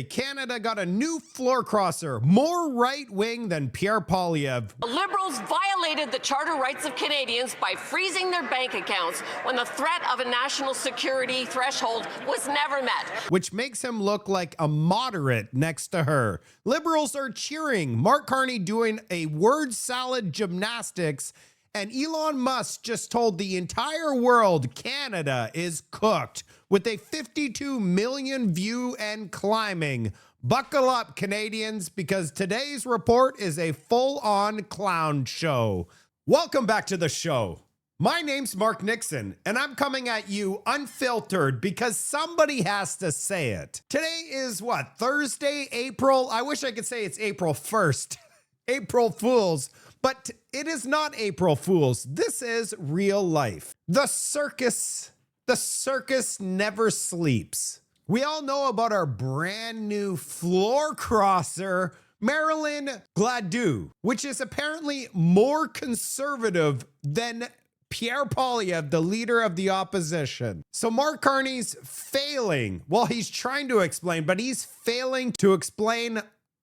Thursday, Canada got a new floor crosser, more right-wing than Pierre Poilievre. The Liberals violated the charter rights of Canadians by freezing their bank accounts when the threat of a national security threshold was never met. Which makes him look like a moderate next to her. Liberals are cheering. Mark Carney doing a word salad gymnastics. And Elon Musk just told the entire world Canada is cooked with a 52 million view and climbing. Buckle up, Canadians, because today's report is a full-on clown show. Welcome back to the show. My name's Mark Nixon, and I'm coming at you unfiltered because somebody has to say it. Today is what, Thursday, April? I wish I could say it's April 1st. April Fools. But it is not April Fools. This is real life. The circus never sleeps. We all know about our brand new floor crosser, Marilyn Gladu, which is apparently more conservative than Pierre Poilievre, the leader of the opposition. So Mark Carney's failing. Well, he's trying to explain, but he's failing to explain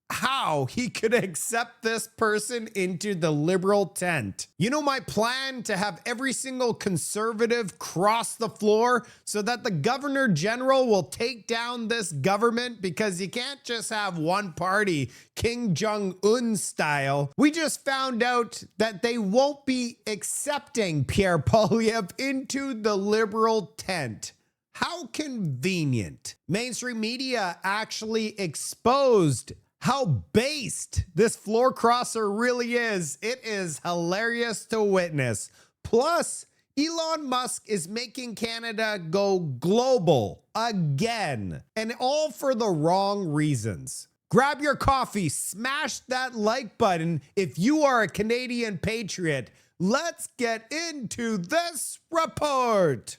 how he could accept this person into the Liberal tent. You know my plan to have every single conservative cross the floor so that the Governor General will take down this government, because you can't just have one party, Kim Jong-un style. We just found out that they won't be accepting Pierre Poilievre into the Liberal tent. How convenient. Mainstream media actually exposed how based this floor crosser really is. It is hilarious to witness. Plus, Elon Musk is making Canada go global again, and all for the wrong reasons. Grab your coffee, smash that like button if you are a Canadian patriot. Let's get into this report.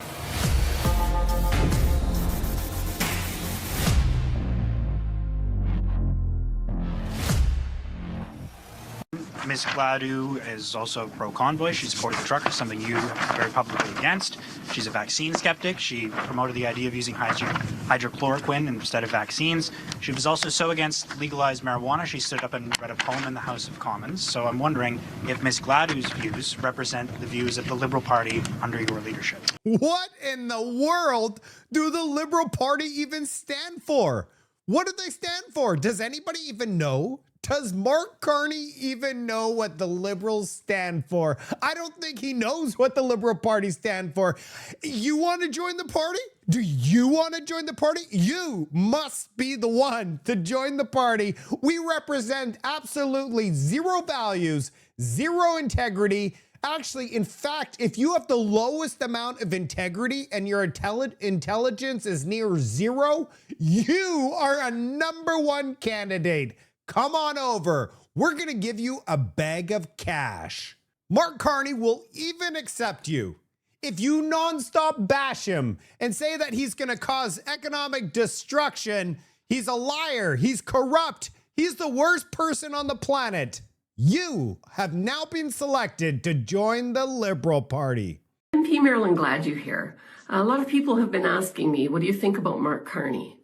Ms. Gladu is also pro-convoy. She supported the truckers, something you are very publicly against. She's a vaccine skeptic. She promoted the idea of using hydrochloroquine instead of vaccines. She was also so against legalized marijuana, she stood up and read a poem in the House of Commons. So I'm wondering if Ms. Gladu's views represent the views of the Liberal Party under your leadership. What in the world do the Liberal Party even stand for? What do they stand for? Does anybody even know? Does Mark Carney even know what the Liberals stand for? I don't think he knows what the Liberal Party stand for. You want to join the party? Do you want to join the party? You must be the one to join the party. We represent absolutely zero values, zero integrity. Actually, in fact, if you have the lowest amount of integrity and your intelligence is near zero, you are a #1 candidate. Come on over. We're going to give you a bag of cash. Mark Carney will even accept you if you nonstop bash him and say that he's going to cause economic destruction. He's a liar. He's corrupt. He's the worst person on the planet. You have now been selected to join the Liberal Party. MP Marilyn Gladu here. A lot of people have been asking me, what do you think about Mark Carney?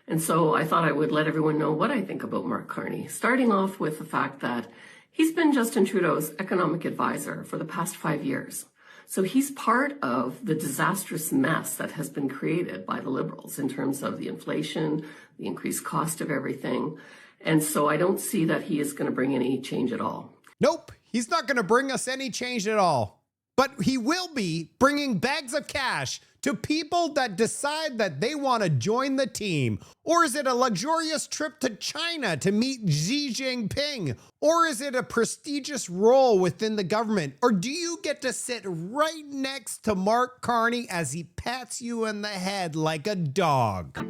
And so I thought I would let everyone know what I think about Mark Carney, starting off with the fact that he's been Justin Trudeau's economic advisor for the past 5 years. So he's part of the disastrous mess that has been created by the Liberals in terms of the inflation, the increased cost of everything. And so I don't see that he is going to bring any change at all. Nope, he's not going to bring us any change at all. But he will be bringing bags of cash to people that decide that they want to join the team. Or is it a luxurious trip to China to meet Xi Jinping? Or is it a prestigious role within the government? Or do you get to sit right next to Mark Carney as he pats you in the head like a dog?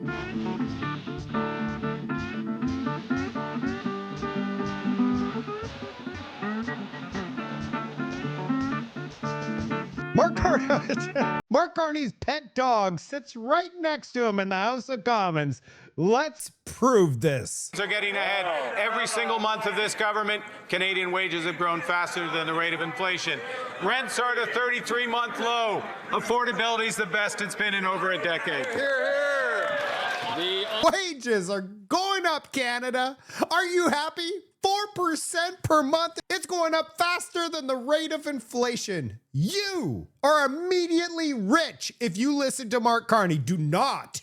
Mark Carney's pet dog sits right next to him in the House of Commons. Let's prove this. Are getting ahead every single month of this government. Canadian wages have grown faster than the rate of inflation. Rents are at a 33-month low. Affordability is the best it's been in over a decade. Here, here. Wages are going up, Canada. Are you happy? 4% per month. It's going up faster than the rate of inflation. You are immediately rich if you listen to Mark Carney. Do not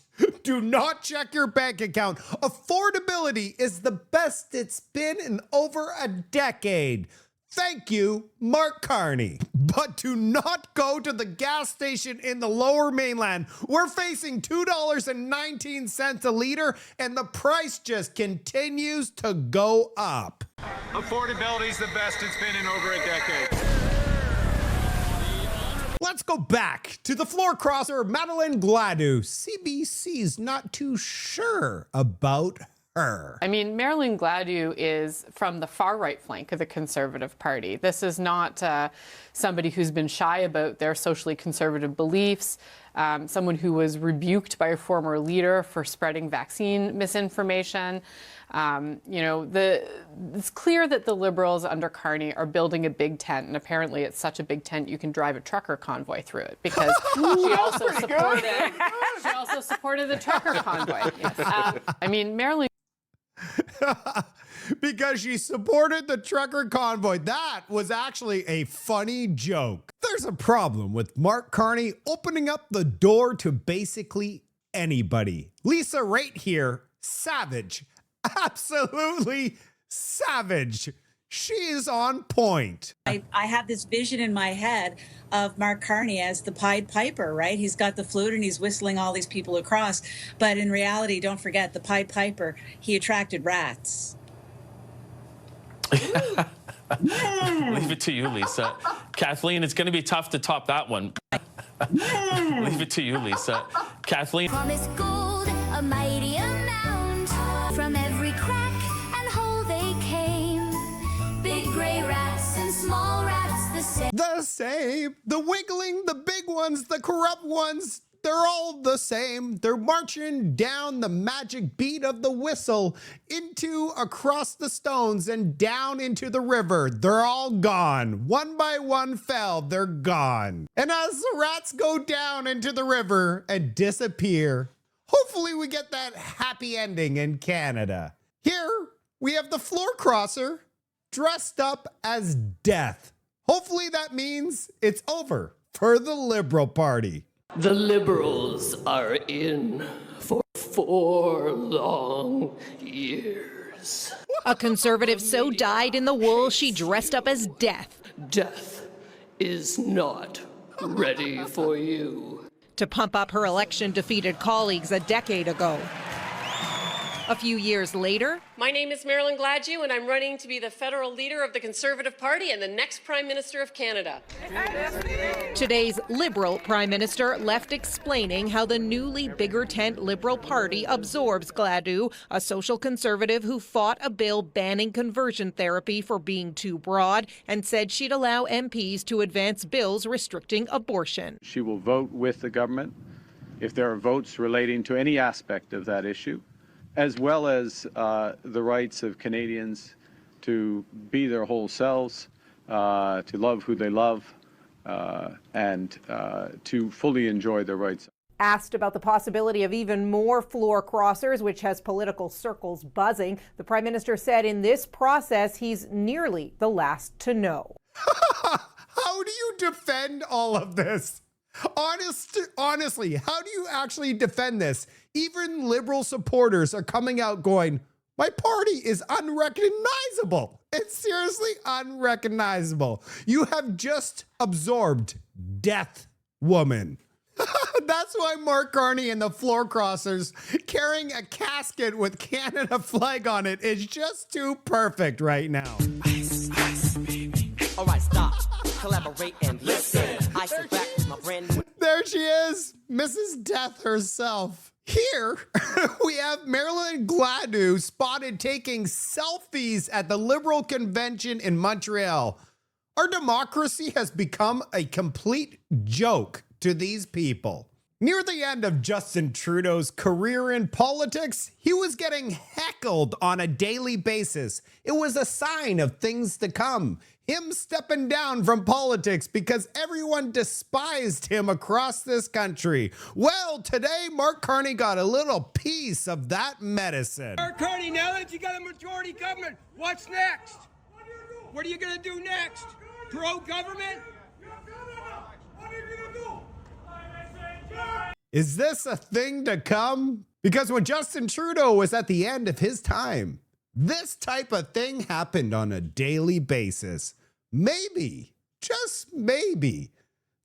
check your bank account. Affordability is the best it's been in over a decade. Thank you, Mark Carney. But do not go to the gas station in the Lower Mainland. We're facing $2.19 a liter, and the price just continues to go up. Affordability is the best it's been in over a decade. Let's go back to the floor crosser, Madeleine Gladue. CBC's not too sure about her. I mean, Marilyn Gladue is from the far-right flank of the Conservative Party. This is not somebody who's been shy about their socially conservative beliefs, someone who was rebuked by a former leader for spreading vaccine misinformation. It's clear that the Liberals under Carney are building a big tent, and apparently it's such a big tent you can drive a trucker convoy through it, because she also supported the trucker convoy. Marilyn. Because she supported the trucker convoy. That was actually a funny joke. There's a problem with Mark Carney opening up the door to basically anybody. Lisa right here, savage. Absolutely savage. She is on point. I have this vision in my head of Mark Carney as the Pied Piper, right? He's got the flute and he's whistling all these people across. But in reality, don't forget, the Pied Piper, he attracted rats. Leave it to you, Lisa. Kathleen, it's going to be tough to top that one. Leave it to you, Lisa. Kathleen. Promised gold, a mighty amount. From every crack and hole they came. Big gray rats and small rats the same. The same. The wiggling, the big ones, the corrupt ones. They're all the same. They're marching down the magic beat of the whistle across the stones and down into the river. They're all gone. One by one fell. They're gone. And as the rats go down into the river and disappear, hopefully we get that happy ending in Canada. Here we have the floor crosser dressed up as death. Hopefully that means it's over for the Liberal Party. The Liberals are in for 4 long years. A Conservative so dyed in the wool she dressed up as death. Death is not ready for you. To pump up her election-defeated colleagues a decade ago. A few years later, My name is Marilyn Gladue, and I'm running to be the federal leader of the Conservative Party and the next Prime Minister of Canada. today's Liberal Prime Minister left explaining how the newly bigger tent Liberal Party absorbs Gladue, a social conservative who fought a bill banning conversion therapy for being too broad and said she'd allow MPs to advance bills restricting abortion. She will vote with the government if there are votes relating to any aspect of that issue, as well as the rights of Canadians to be their whole selves, to love who they love, and to fully enjoy their rights. Asked about the possibility of even more floor crossers, which has political circles buzzing, the Prime Minister said in this process he's nearly the last to know. How do you defend all of this? Honestly, how do you actually defend this? Even Liberal supporters are coming out going, my party is unrecognizable. It's seriously unrecognizable. You have just absorbed death, woman. That's why Mark Carney and the floor crossers carrying a casket with Canada flag on it is just too perfect right now. Ice, ice, baby. All right, stop. Collaborate and listen. Ice it back with my brand new. There she is, Mrs. Death herself. Here, we have Marilyn Gladue spotted taking selfies at the Liberal convention in Montreal. Our democracy has become a complete joke to these people. Near the end of Justin Trudeau's career in politics, he was getting heckled on a daily basis. It was a sign of things to come. Him stepping down from politics because everyone despised him across this country. Well, today, Mark Carney got a little piece of that medicine. Mark Carney, now that you got a majority government, what's next? What are you going to do next? Grow government? What are you going to do? Is this a thing to come? Because when Justin Trudeau was at the end of his time, this type of thing happened on a daily basis. Maybe, just maybe,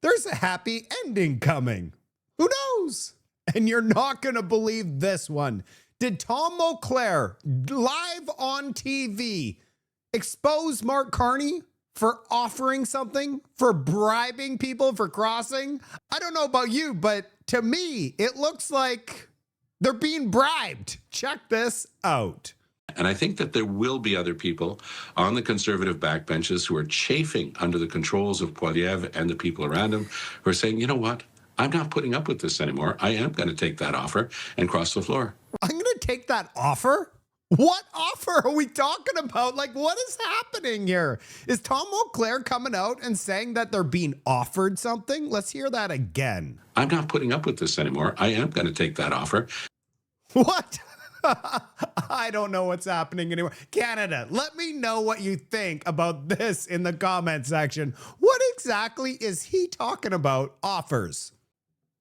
there's a happy ending coming. Who knows? And you're not going to believe this one. Did Tom Auclair, live on TV, expose Mark Carney for offering something, for bribing people for crossing? I don't know about you, but to me, it looks like they're being bribed. Check this out. And I think that there will be other people on the Conservative backbenches who are chafing under the controls of Poilievre and the people around him who are saying, you know what? I'm not putting up with this anymore. I am going to take that offer and cross the floor. I'm going to take that offer? What offer are we talking about? Like, what is happening here? Is Tom Auclair coming out and saying that they're being offered something? Let's hear that again. I'm not putting up with this anymore. I am going to take that offer. What? I don't know what's happening anymore. Canada, let me know what you think about this in the comment section. What exactly is he talking about? Offers.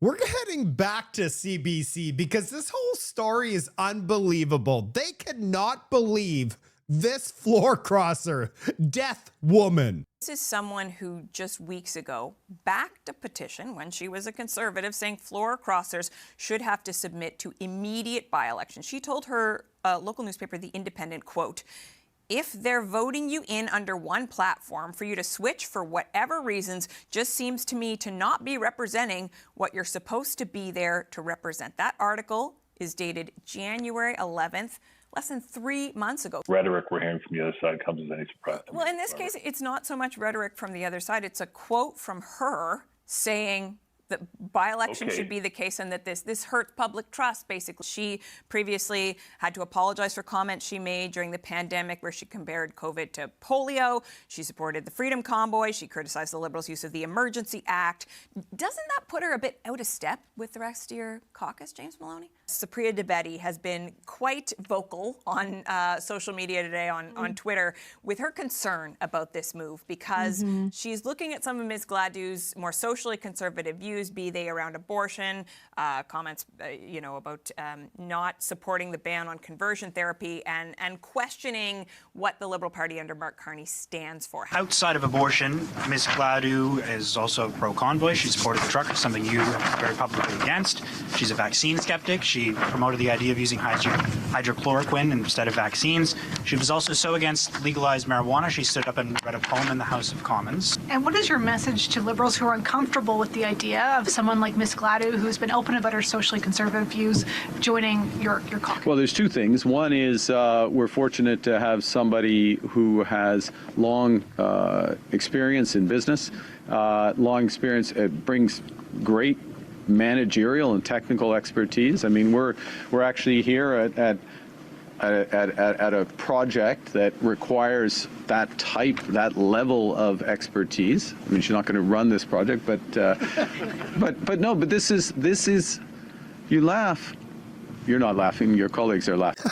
We're heading back to CBC because this whole story is unbelievable. They cannot believe this floor crosser, death woman. This is someone who just weeks ago backed a petition when she was a Conservative saying floor crossers should have to submit to immediate by-election. She told her local newspaper, The Independent, quote, "If they're voting you in under one platform, for you to switch for whatever reasons just seems to me to not be representing what you're supposed to be there to represent." That article is dated January 11th, less than 3 months ago. Rhetoric we're hearing from the other side comes as any surprise to me. Well, in this case, it's not so much rhetoric from the other side. It's a quote from her saying that by-election should be the case and that this hurts public trust, basically. She previously had to apologize for comments she made during the pandemic where she compared COVID to polio. She supported the Freedom Convoy. She criticized the Liberals' use of the Emergency Act. Doesn't that put her a bit out of step with the rest of your caucus, James Maloney? Supriya Dwivedi has been quite vocal on social media today, on Twitter, with her concern about this move because she's looking at some of Ms. Gladu's more socially conservative views, be they around abortion, comments, about not supporting the ban on conversion therapy, and questioning what the Liberal Party under Mark Carney stands for. Outside of abortion, Ms. Gladu is also pro-convoy. She supported the truckers, something you are very publicly against. She's a vaccine skeptic. She promoted the idea of using hydrochloroquine instead of vaccines. She was also so against legalized marijuana, she stood up and read a poem in the House of Commons. And what is your message to Liberals who are uncomfortable with the idea of someone like Ms. Gladu, who's been open about her socially conservative views, joining your caucus? Well, there's two things. One is we're fortunate to have somebody who has long experience in business, long experience. It brings great managerial and technical expertise. I mean, we're actually here at a project that requires that level of expertise. I mean, she's not going to run this project, but this is. You laugh. You're not laughing. Your colleagues are laughing.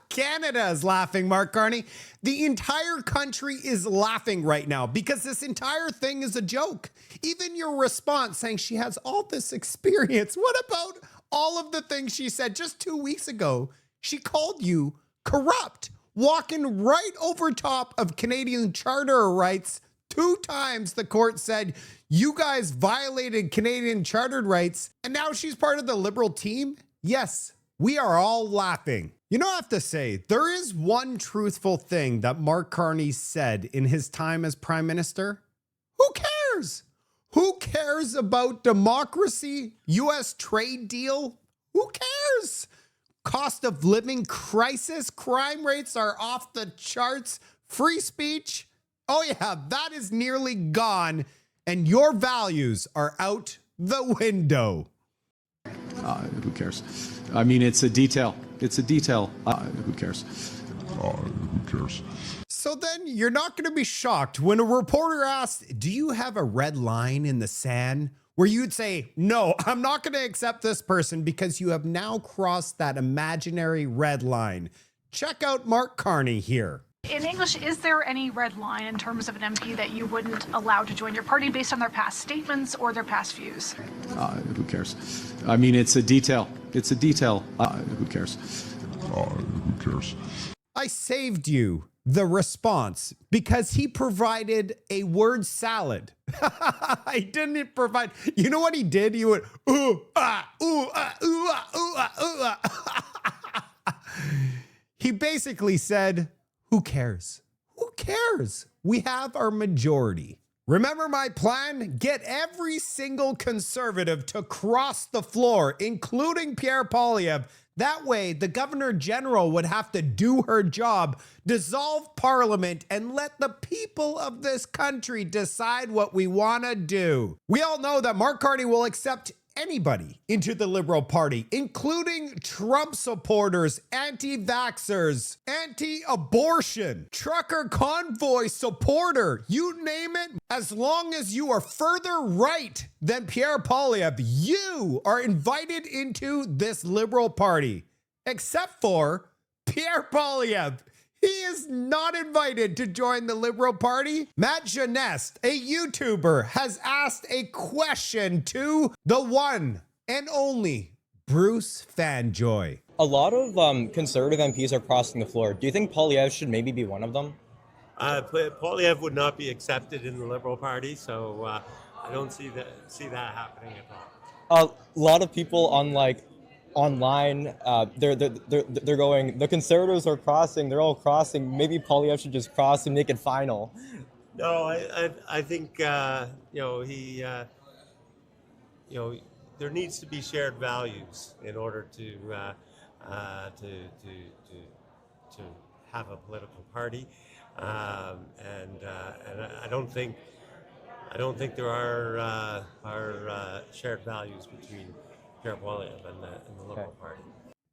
Canada is laughing, Mark Carney. The entire country is laughing right now because this entire thing is a joke. Even your response saying she has all this experience. What about all of the things she said just 2 weeks ago? She called you corrupt, walking right over top of Canadian charter rights. 2 times the court said you guys violated Canadian chartered rights, and now she's part of the Liberal team? Yes, we are all laughing. You know, I have to say, there is one truthful thing that Mark Carney said in his time as Prime Minister. Who cares? Who cares about democracy, U.S. trade deal? Who cares? Cost of living crisis, crime rates are off the charts, free speech. Oh yeah, that is nearly gone, and your values are out the window. Who cares? I mean, it's a detail. It's a detail. Who cares? Who cares? So then you're not going to be shocked when a reporter asks, do you have a red line in the sand? Where you'd say, no, I'm not going to accept this person because you have now crossed that imaginary red line. Check out Mark Carney here. In English, is there any red line in terms of an MP that you wouldn't allow to join your party based on their past statements or their past views? Who cares? I mean, it's a detail. It's a detail. Who cares? Who cares? I saved you the response because he provided a word salad. I didn't provide. You know what he did? He went, ooh, ah, ooh, ah, ooh, ah, ooh, ah, ooh, ah. He basically said, who cares? Who cares? We have our majority. Remember my plan? Get every single conservative to cross the floor, including Pierre Poilievre. That way, the Governor General would have to do her job, dissolve Parliament, and let the people of this country decide what we want to do. We all know that Mark Carney will accept anybody into the Liberal Party, including Trump supporters, anti-vaxxers, anti-abortion, trucker convoy supporter, you name it. As long as you are further right than Pierre Poilievre, you are invited into this Liberal Party, except for Pierre Poilievre. He is not invited to join the Liberal Party. Matt Jeunesse, a YouTuber, has asked a question to the one and only Bruce Fanjoy. A lot of conservative MPs are crossing the floor. Do you think Poilievre should maybe be one of them? Poilievre would not be accepted in the Liberal Party, so I don't see that happening at all. A lot of people on online, they're going, the conservatives are crossing, they're all crossing, maybe Poilievre should just cross and make it final. No, I think there needs to be shared values in order to have a political party, and I don't think there are shared values between Pierre Poilievre and the Liberal Party.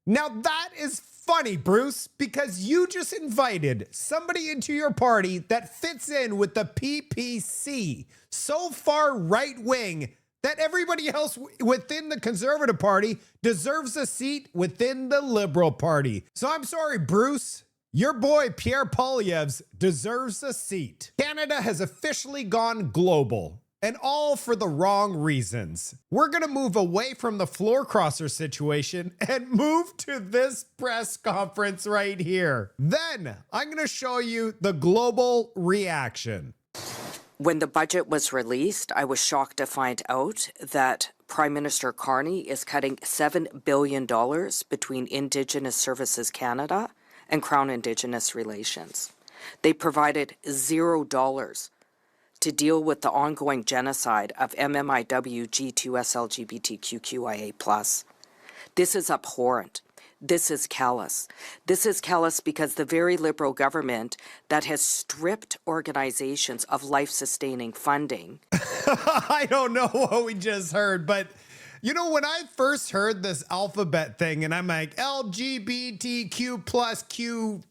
Now that is funny, Bruce, because you just invited somebody into your party that fits in with the PPC, so far right wing that everybody else within the Conservative Party deserves a seat within the Liberal Party. So I'm sorry, Bruce. Your boy Pierre Poilievre deserves a seat. Canada has officially gone global. And all for the wrong reasons. We're gonna move away from the floor crosser situation and move to this press conference right here. Then I'm gonna show you the global reaction. When the budget was released, I was shocked to find out that Prime Minister Carney is cutting $7 billion between Indigenous Services Canada and Crown Indigenous Relations. They provided $0 to deal with the ongoing genocide of MMIW G2S LGBTQIA+. This is abhorrent. This is callous. This is callous because the very Liberal government that has stripped organizations of life-sustaining funding. I don't know what we just heard, but you know, when I first heard this alphabet thing and I'm like, LGBTQ plus Q,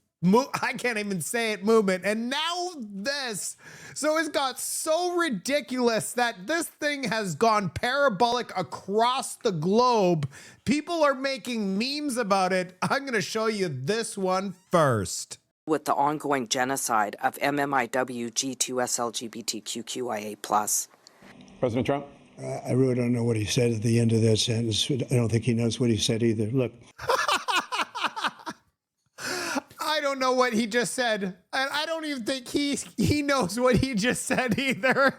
I can't even say it, movement. And now this. So it's got so ridiculous that this thing has gone parabolic across the globe. People are making memes about it. I'm going to show you this one first. With the ongoing genocide of MMIW G2S LGBTQIA+. President Trump? I really don't know what he said at the end of that sentence. I don't think he knows what he said either. Look. I don't know what he just said. And I don't even think he knows what he just said either.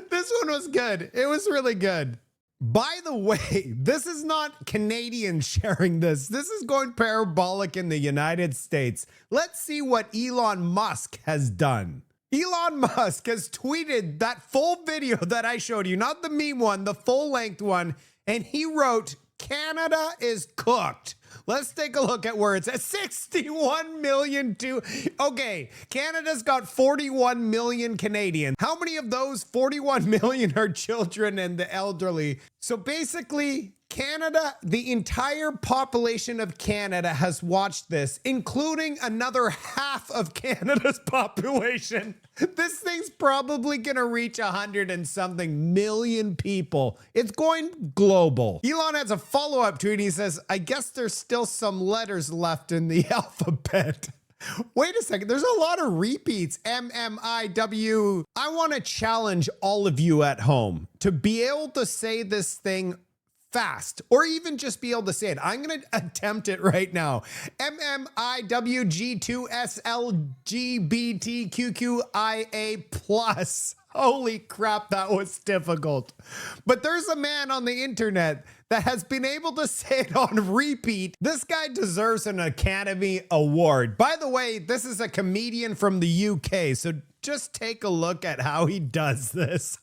This one was good. It was really good. By the way, this is not Canadians sharing this. This is going parabolic in the United States. Let's see what Elon Musk has done. Elon Musk has tweeted that full video that I showed you, not the meme one, the full length one. And he wrote, Canada is cooked. Let's take a look at where it's at. 61 million to, okay, Canada's got 41 million Canadians. How many of those 41 million are children and the elderly? So basically, Canada, the entire population of Canada has watched this, including another half of Canada's population. This thing's probably gonna reach 100 and something million people. It's going global. Elon has a follow-up tweet. He says, I guess there's still some letters left in the alphabet. Wait a second, there's a lot of repeats. MMIW. I want to challenge all of you at home to be able to say this thing fast, or even just be able to say it. I'm going to attempt it right now. MMIWG2SLGBTQQIA+. Holy crap, that was difficult. But there's a man on the internet that has been able to say it on repeat. This guy deserves an Academy Award. By the way, this is a comedian from the UK, so just take a look at how he does this.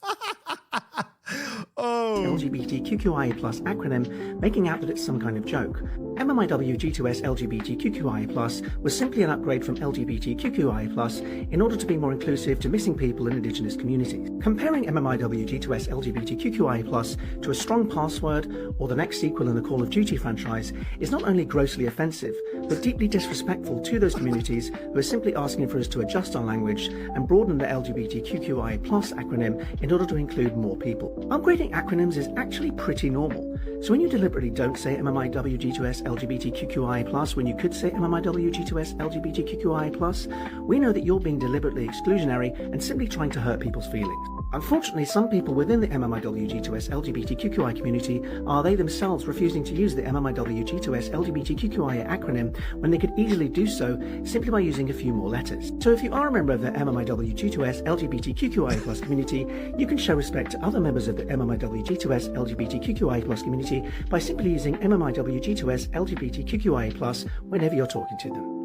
LGBTQIA+ acronym, making out that it's some kind of joke. MMIWG2S LGBTQIA+ was simply an upgrade from LGBTQIA+ in order to be more inclusive to missing people in Indigenous communities. Comparing MMIWG2S LGBTQIA+ to a strong password or the next sequel in the Call of Duty franchise is not only grossly offensive, but deeply disrespectful to those communities who are simply asking for us to adjust our language and broaden the LGBTQIA+ acronym in order to include more people. Upgrading acronyms is actually pretty normal. So when you deliberately don't say MMIWG2S LGBTQIA+, when you could say MMIWG2S LGBTQIA+, we know that you're being deliberately exclusionary and simply trying to hurt people's feelings. Unfortunately, some people within the MMIWG2S LGBTQI community are they themselves refusing to use the MMIWG2S LGBTQI acronym when they could easily do so simply by using a few more letters. So if you are a member of the MMIWG2S LGBTQI+ community, you can show respect to other members of the MMIWG2S LGBTQI+ community by simply using MMIWG2S LGBTQI+ whenever you're talking to them.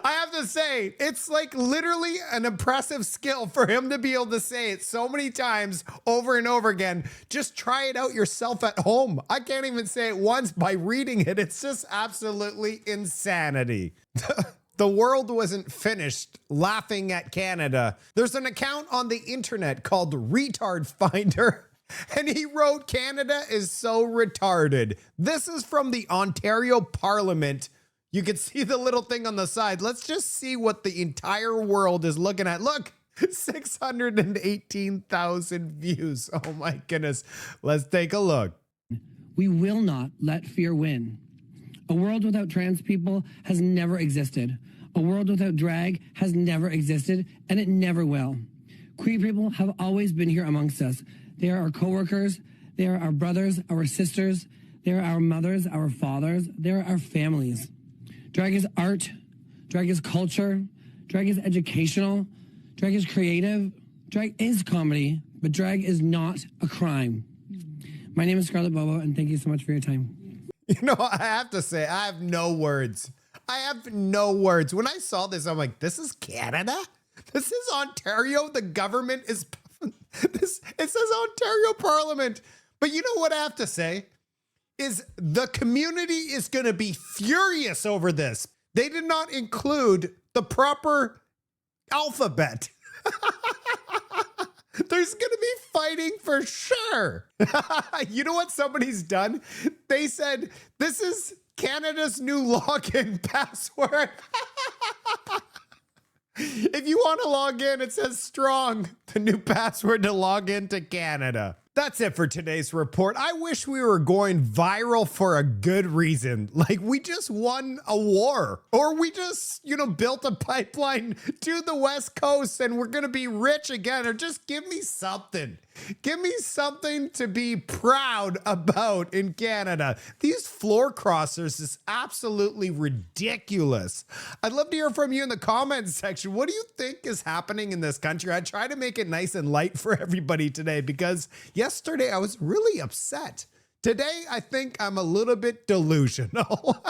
I have to say, it's like literally an impressive skill for him to be able to say it so many times over and over again. Just try it out yourself at home. I can't even say it once by reading it. It's just absolutely insanity. The world wasn't finished laughing at Canada. There's an account on the internet called Retard Finder, and he wrote, Canada is so retarded. This is from the Ontario Parliament. You can see the little thing on the side. Let's just see what the entire world is looking at. Look, 618,000 views. Oh my goodness. Let's take a look. We will not let fear win. A world without trans people has never existed. A world without drag has never existed, and it never will. Queer people have always been here amongst us. They are our coworkers. They are our brothers, our sisters. They are our mothers, our fathers. They are our families. Drag is art, drag is culture, drag is educational, drag is creative, drag is comedy, but drag is not a crime. My name is Scarlett Bobo, and thank you so much for your time. You know, I have to say, I have no words. I have no words. When I saw this, I'm like, this is Canada? This is Ontario? The government is... It says Ontario Parliament. But you know what I have to say? Is the community is going to be furious over this. They did not include the proper alphabet. There's going to be fighting for sure. You know what somebody's done? They said, this is Canada's new login password. If you want to log in, it says strong, the new password to log into Canada. That's it for today's report. I wish we were going viral for a good reason. Like we just won a war, or we just, built a pipeline to the West Coast and we're going to be rich again, or just give me something. Give me something to be proud about in Canada. These floor crossers is absolutely ridiculous. I'd love to hear from you in the comments section. What do you think is happening in this country? I try to make it nice and light for everybody today because yesterday I was really upset. Today, I think I'm a little bit delusional.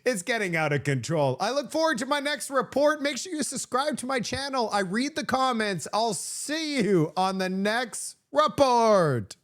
It's getting out of control. I look forward to my next report. Make sure you subscribe to my channel. I read the comments. I'll see you on the next report.